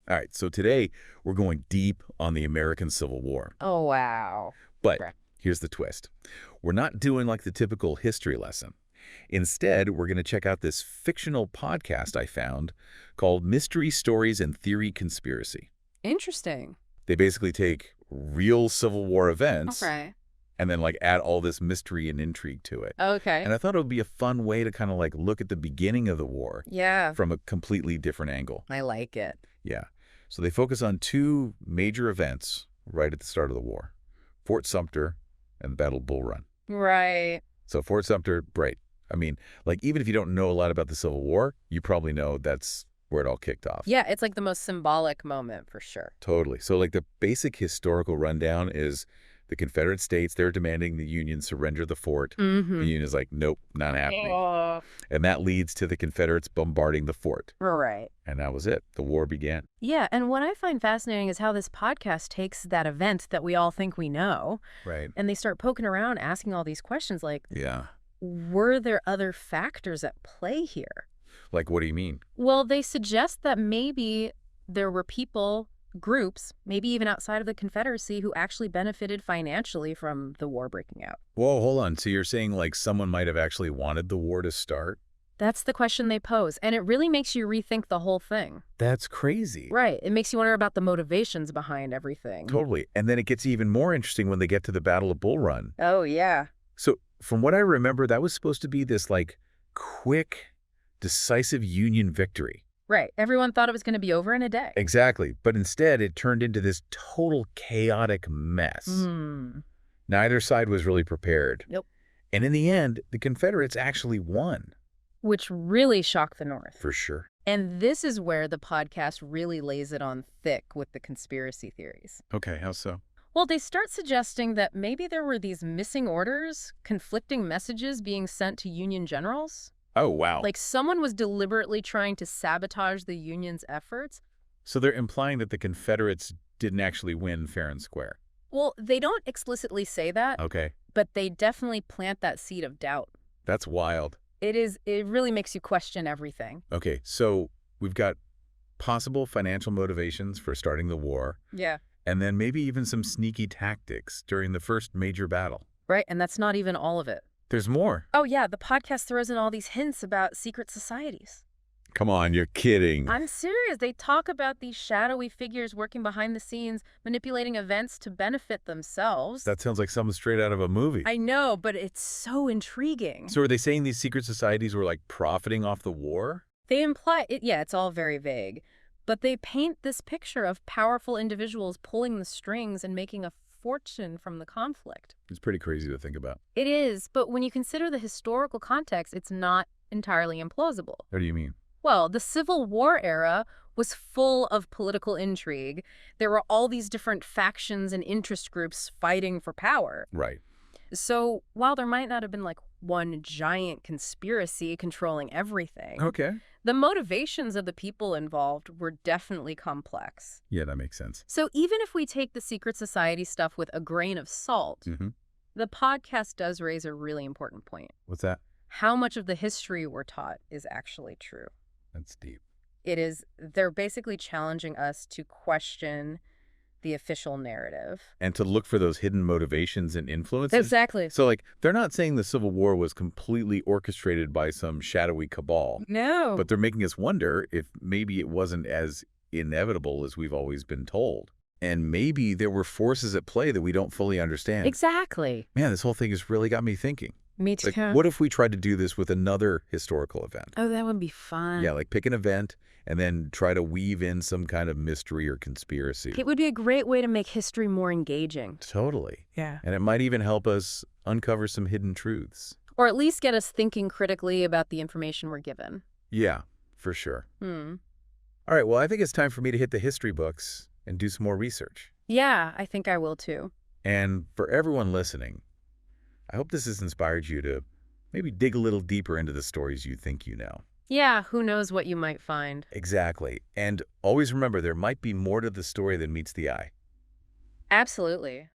All right, so today we're going deep on the American Civil War. Oh, wow. But Right. here's the twist. We're not doing like the typical history lesson. Instead, we're going to check out this fictional podcast I found called Mystery Stories and Theory Conspiracy. Interesting. They basically take real Civil War events Okay. and then like add all this mystery and intrigue to it. Okay. And I thought it would be a fun way to kind of like look at the beginning of the war Yeah. from a completely different angle. I like it. Yeah. So they focus on two major events right at the start of the war, Fort Sumter and the Battle of Bull Run. Right. So Fort Sumter, great. I mean, like even if you don't know a lot about the Civil War, you probably know that's where it all kicked off. Yeah, it's like the most symbolic moment for sure. Totally. So like the basic historical rundown is the Confederate States, they're demanding the Union surrender the fort. The Union is like, nope, not happening. Oh. And that leads to the Confederates bombarding the fort. Right. And that was it. The war began. Yeah, and what I find fascinating is how this podcast takes that event that we all think we know, Right. and they start poking around, asking all these questions like, Yeah. were there other factors at play here? Like, what do you mean? Well, they suggest that maybe there were people, groups, maybe even outside of the Confederacy, who actually benefited financially from the war breaking out. Whoa, hold on. So you're saying like someone might have actually wanted the war to start? That's the question they pose, and it really makes you rethink the whole thing. That's crazy. Right. It makes you wonder about the motivations behind everything. Totally. And then it gets even more interesting when they get to the Battle of Bull Run. Oh, yeah. So from what I remember, that was supposed to be this like quick, decisive Union victory. Right. Everyone thought it was going to be over in a day. Exactly. But instead, it turned into this total chaotic mess. Hmm. Neither side was really prepared. Nope. And in the end, the Confederates actually won. Which really shocked the North. For sure. And this is where the podcast really lays it on thick with the conspiracy theories. Okay, how so? Well, they start suggesting that maybe there were these missing orders, conflicting messages being sent to Union generals. Oh, wow. Like someone was deliberately trying to sabotage the Union's efforts. So they're implying that the Confederates didn't actually win fair and square. Well, they don't explicitly say that, Okay. but they definitely plant that seed of doubt. That's wild. It really makes you question everything. Okay, so we've got possible financial motivations for starting the war, Yeah. and then maybe even some sneaky tactics during the first major battle. Right, and that's not even all of it. There's more. Oh, yeah, the podcast throws in all these hints about secret societies. Come on, you're kidding. I'm serious. They talk about these shadowy figures working behind the scenes, manipulating events to benefit themselves. That sounds like something straight out of a movie. I know, but it's so intriguing. So are they saying these secret societies were like profiting off the war? They imply, yeah, it's all very vague, but they paint this picture of powerful individuals pulling the strings and making a fortune from the conflict. It's pretty crazy to think about. It is, but when you consider the historical context, it's not entirely implausible. What do you mean? Well, the Civil War era was full of political intrigue. There were all these different factions and interest groups fighting for power. Right. So while there might not have been like one giant conspiracy controlling everything, Okay. the motivations of the people involved were definitely complex. Yeah, that makes sense. So even if we take the secret society stuff with a grain of salt, the podcast does raise a really important point. What's that? How much of the history we're taught is actually true? That's deep. It is, they're basically challenging us to question the official narrative. And to look for those hidden motivations and influences? Exactly. So, like, they're not saying the Civil War was completely orchestrated by some shadowy cabal. No. But they're making us wonder if maybe it wasn't as inevitable as we've always been told. And maybe there were forces at play that we don't fully understand. Exactly. Man, this whole thing has really got me thinking. Me too. Like, what if we tried to do this with another historical event? Oh, that would be fun. Yeah, like pick an event and then try to weave in some kind of mystery or conspiracy. It would be a great way to make history more engaging. Totally. Yeah. And it might even help us uncover some hidden truths. Or at least get us thinking critically about the information we're given. Yeah, for sure. Hmm. All right, well, I think it's time for me to hit the history books and do some more research. Yeah, I think I will too. And for everyone listening, I hope this has inspired you to maybe dig a little deeper into the stories you think you know. Yeah, who knows what you might find. Exactly. And always remember, there might be more to the story than meets the eye. Absolutely.